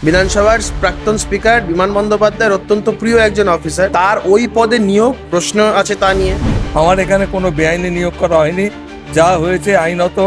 বিধানসভার প্রাক্তন স্পিকার বিমান বন্দ্যোপাধ্যায়ের অত্যন্ত প্রিয় একজন অফিসার, তার ওই পদে নিয়োগ প্রশ্ন আছে তা নিয়ে। আমার এখানে কোনো বেআইনি নিয়োগ করা হয়নি, যা হয়েছে আইনত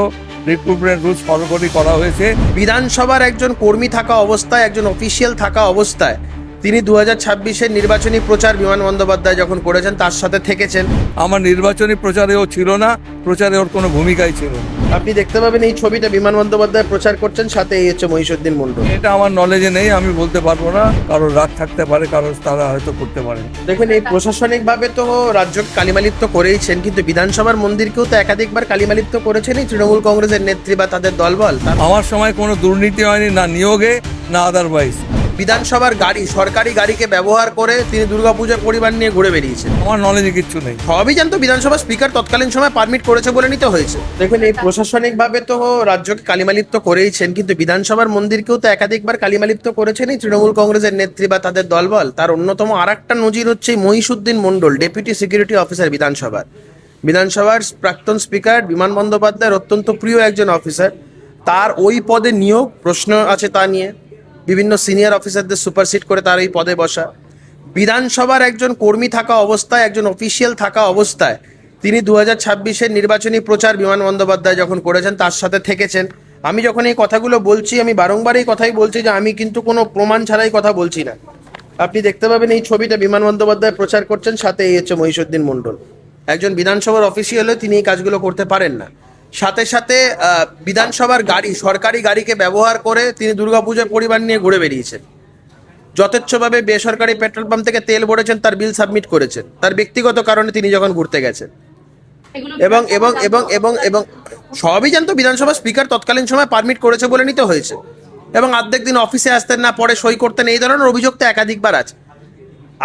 রিক্রুটমেন্ট রুলস ফলো করা হয়েছে। বিধানসভার একজন কর্মী থাকা অবস্থায়, একজন অফিসিয়াল থাকা অবস্থায় তিনি 2026-এর নির্বাচনী প্রচার বিমান বন্দ্যোপাধ্যায় যখন করেছেন তার সাথে থেকেছেন। আমার নির্বাচনী প্রচারে ও ছিল না, প্রচারে ওর কোনো ভূমিকাই ছিল না। আপনি দেখতে পাবেন এই ছবিটা বিমান বন্দ্যোপাধ্যায় প্রচার করছেন, সাথে এই হচ্ছে মহিষুদ্দিন মণ্ডল। এটা আমার নলেজে নেই, আমি বলতে পারবো না। কারোর রাগ থাকতে পারে, কারোর তারা হয়তো করতে পারে। দেখুন, এই প্রশাসনিকভাবে তো রাজ্যকে কালিমালিপ্ত করেইছেন, কিন্তু বিধানসভার মন্দিরকেও তো একাধিকবার কালিমালিপ্ত করেছেন এই তৃণমূল কংগ্রেসের নেত্রী বা তাদের দলবল। আমার সময় কোনো দুর্নীতি হয়নি, না নিয়োগে না আদারওয়াইজ। বিধানসভার গাড়ি, সরকারি গাড়িকে ব্যবহার করে তিনি দুর্গাপূজার পরিবার নিয়ে ঘুরে বেরিয়েছেন। আমার নলেজে কিচ্ছু নেই। সবই জানতো বিধানসভা স্পিকার তৎকালীন সময় পারমিট করেছে বলে নিতে হয়েছে। দেখুন, এই প্রশাসনিকভাবে তো রাজ্যকে কালিমালিপ্ত করেইছেন, কিন্তু বিধানসভার মন্দিরকেও তো একাধিকবার কালিমালিপ্ত করেছেন এই তৃণমূল কংগ্রেসের নেত্রী বা তাদের দলবল। তার অন্যতম আরেকটা নজির হচ্ছে মহিষুদ্দিন মণ্ডল, ডেপুটি সিকিউরিটি অফিসার বিধানসভার প্রাক্তন স্পিকার বিমান বন্দ্যোপাধ্যায়ের অত্যন্ত প্রিয় একজন অফিসার, তার ওই পদে নিয়োগ প্রশ্ন আছে তা নিয়ে। বিভিন্ন সিনিয়র অফিসারদের সুপারসিড করে তার এই পদে বসা। বিধানসভার একজন কর্মী থাকা অবস্থায়, একজন অফিসিয়াল থাকা অবস্থায় তিনি 2026-এর নির্বাচনী প্রচার বিমান বন্দ্যোপাধ্যায় যখন করেছেন তার সাথে থেকেছেন। আমি যখন এই কথাগুলো বলছি, আমি বারংবার এই কথাই বলছি যে আমি কিন্তু কোনো প্রমাণ ছাড়াই কথা বলছি না। আপনি দেখতে পাবেন এই ছবিটা বিমান বন্দ্যোপাধ্যায় প্রচার করছেন, সাথে এই হচ্ছে মহিষুদ্দিন মণ্ডল। একজন বিধানসভার অফিসিয়াল হয়ে তিনি এই কাজগুলো করতে পারেন না। সাথে সাথে বিধানসভার গাড়ি, সরকারি গাড়িকে ব্যবহার করে তিনি দুর্গাপূজার পরিবার নিয়ে ঘুরে বেরিয়েছেন। যথেচ্ছভাবে বেসরকারি পেট্রোল পাম্প থেকে তেল ভরেছেন, তার বিল সাবমিট করেছেন তার ব্যক্তিগত কারণে তিনি যখন ঘুরতে গেছেন। এবং এবং এবং এবং এবং সবই জানতো বিধানসভা স্পিকার তৎকালীন সময় পারমিট করেছে বলে নিতে হয়েছে। এবং অর্ধেক দিন অফিসে আসতেন না, পরে সই করতেন, এই ধরনের অভিযোগ তো একাধিকবার আছে।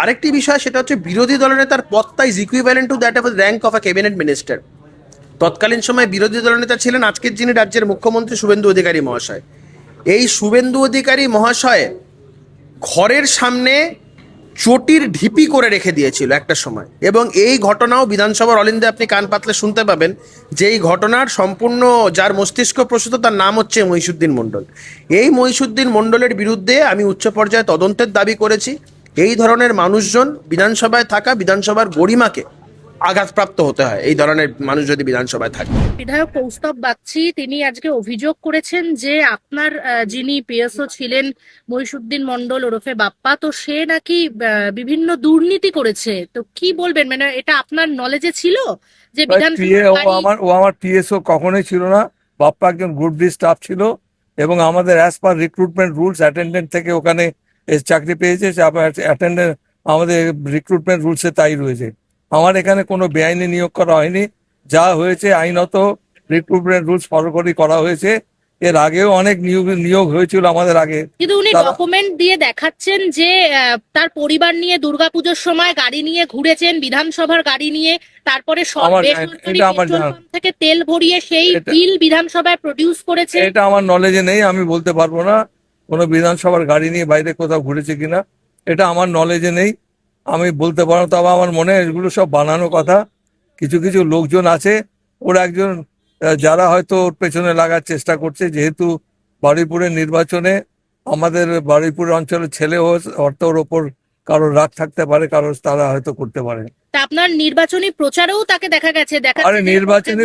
আরেকটি বিষয়, সেটা হচ্ছে বিরোধী দলনেতার পদটা is equivalent to that of rank of a cabinet minister. তৎকালীন সময় বিরোধী দলনেতা ছিলেন আজকের যিনি রাজ্যের মুখ্যমন্ত্রী শুভেন্দু অধিকারী মহাশয়। এই শুভেন্দু অধিকারী মহাশয় ঘরের সামনে চটির ঢিপি করে রেখে দিয়েছিল একটা সময়, এবং এই ঘটনাও বিধানসভার অলিন্দে আপনি কান পাতলে শুনতে পাবেন যে এই ঘটনার সম্পূর্ণ যার মস্তিষ্ক প্রসূত তার নাম হচ্ছে মহিষুদ্দিন মণ্ডল। এই মহিষুদ্দিন মণ্ডলের বিরুদ্ধে আমি উচ্চ পর্যায়ে তদন্তের দাবি করেছি। এই ধরনের মানুষজন বিধানসভায় থাকা, বিধানসভার গরিমাকে আঘাতপ্রাপ্ত হতে হয় এই ধরনের মানুষ যদি বিধানসভায় থাকে। বিধায়ক কৌস্তব বাগচি তিনি আজকে অভিযোগ করেছেন যে আপনার যিনি পিএসও ছিলেন মহিষুদ্দিন মণ্ডল ওরফে বাপ্পা, তো সে নাকি বিভিন্ন দুর্নীতি করেছে। তো কি বলবেন, মানে এটা আপনার নলেজে ছিল যে ও আমার টিএসও কখনোই ছিল না। বাপ্পা একজন গ্রুপ ডি স্টাফ ছিল, এবং আমাদের as per recruitment rules attendant থেকে ওখানে চাকরি পেয়েছে। অ্যাটেন্ডেন্ট আমাদের রিক্রুটমেন্ট রুলসে তাই রয়েছে। আমার এখানে কোনো বেআইনি নিয়োগ করা হয়নি, যা হয়েছে আইনত রিক্রুটমেন্ট রুলস ফলো করা হয়েছে। এর আগেও অনেক নিয়োগ হয়েছিল আমাদের আগে। কিন্তু উনি ডকুমেন্ট দিয়ে দেখাচ্ছেন যে তার পরিবার নিয়ে দুর্গাপুজোর সময় গাড়ি নিয়ে ঘুরেছেন, বিধানসভার গাড়ি নিয়ে, তারপরে বেসরকারি পেট্রোল পাম্প থেকে তেল ভরিয়ে সেই বিল বিধানসভায় প্রডিউস করেছে। এটা আমার নলেজে নেই, আমি বলতে পারবো না কোনো বিধানসভার গাড়ি নিয়ে বাইরে কোথাও ঘুরেছে কিনা। এটা আমার নলেজে নেই, আমি বলতে পারবো। তবে আমার মনে হয় এগুলো সব বানানো কথা। কিছু কিছু লোকজন আছে, ওরা একজন যারা হয়তো ওর পেছনে লাগার চেষ্টা করছে। যেহেতু বারুইপুরের নির্বাচনে আমাদের বারুইপুর অঞ্চলের ছেলে ওর ওপর কারোর রাগ থাকতে পারে, কারোর তারা হয়তো করতে পারে। তা আপনার নির্বাচনী প্রচারেও তাকে দেখা গেছে নির্বাচনী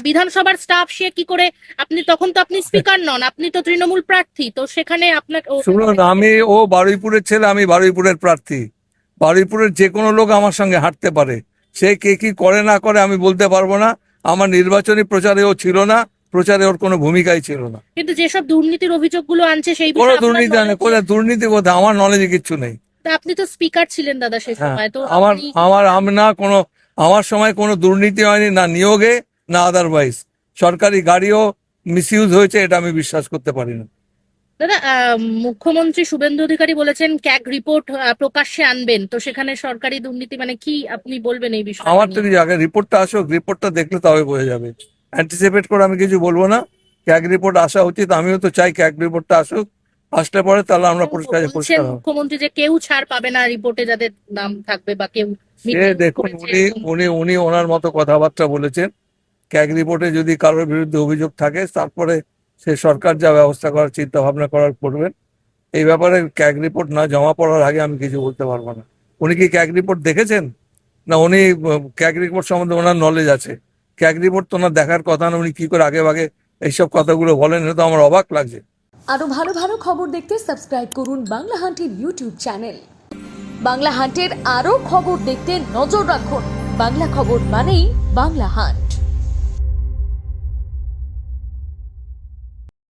বিধানসভার স্টাফ, সে কি করে? আপনি তখন তো আপনি স্পিকার নন, আপনি তো তৃণমূল প্রার্থী, তো সেখানে আপনার শুনুন, ও বারুইপুরের ছেলে, আমি বারুইপুরের প্রার্থী। বারুইপুরের যে কোনো লোক আমার সঙ্গে হাঁটতে পারে, সে কে কি করে না করে আমি বলতে পারবো না। আমার নির্বাচনী প্রচারে ও ছিল না, প্রচারে ওর কোনো ভূমিকাই ছিল না। কিন্তু যেসব দুর্নীতির অভিযোগগুলো আনছে সেই কোনো দুর্নীতি নেই, কোনো দুর্নীতি বোধ আমার নলেজে কিচ্ছু নেই। আপনি তো স্পিকার ছিলেন দাদা সেই সময়, তো আমার সময় কোনো দুর্নীতি হয়নি, না নিয়োগে না আদারওয়াইজ। সরকারি গাড়িও মিসইউজ হয়েছে, এটা আমি বিশ্বাস করতে পারি না। দাদা, মুখ্যমন্ত্রী শুভেন্দু অধিকারী বলেছেন ক্যাগ রিপোর্ট প্রকাশ্যে আনবেন, তো সেখানে সরকারি দুর্নীতি মানে কি আপনি বলবেন এই বিষয়ে? আমার তো আগে রিপোর্টটা আসুক, রিপোর্টটা দেখলে তবে বোঝা যাবে। অ্যান্টিসিপেট করে আমি কিছু বলবো না। ক্যাগ রিপোর্ট আসা উচিত, আমিও তো চাই ক্যাগ রিপোর্টটা আসুক। আসলে পরে তাহলে আমরা পরিষ্কার মুখ্যমন্ত্রী যে কেউ ছাড় পাবে না রিপোর্টে যাদের নাম থাকবে বা কেউ। দেখুন, উনি ওনার মতো কথাবার্তা বলেছেন। ক্যাগ রিপোর্টে যদি কারোর বিরুদ্ধে অভিযোগ থাকে, তারপরে সে সরকার যা ব্যবস্থা করার চিন্তা ভাবনা করবেন। এই ব্যাপারে ক্যাগ রিপোর্ট না জমা পড়ার আগে আমি কিছু বলতে পারবো না। উনি কি ক্যাগ রিপোর্ট দেখেছেন? না উনি ক্যাগ রিপোর্ট সম্বন্ধে ওনার নলেজ আছে? ক্যাগ রিপোর্ট তো ওনার দেখার কথা না, উনি কি করে আগে ভাগে এইসব কথাগুলো বলেন, এটা তো আমার অবাক লাগছে। আরো ভালো ভালো খবর দেখতে সাবস্ক্রাইব করুন বাংলা হান্টের ইউটিউব চ্যানেল। বাংলা হান্টের আরো খবর দেখতে নজর রাখুন। বাংলা খবর মানেই বাংলা হান্ট।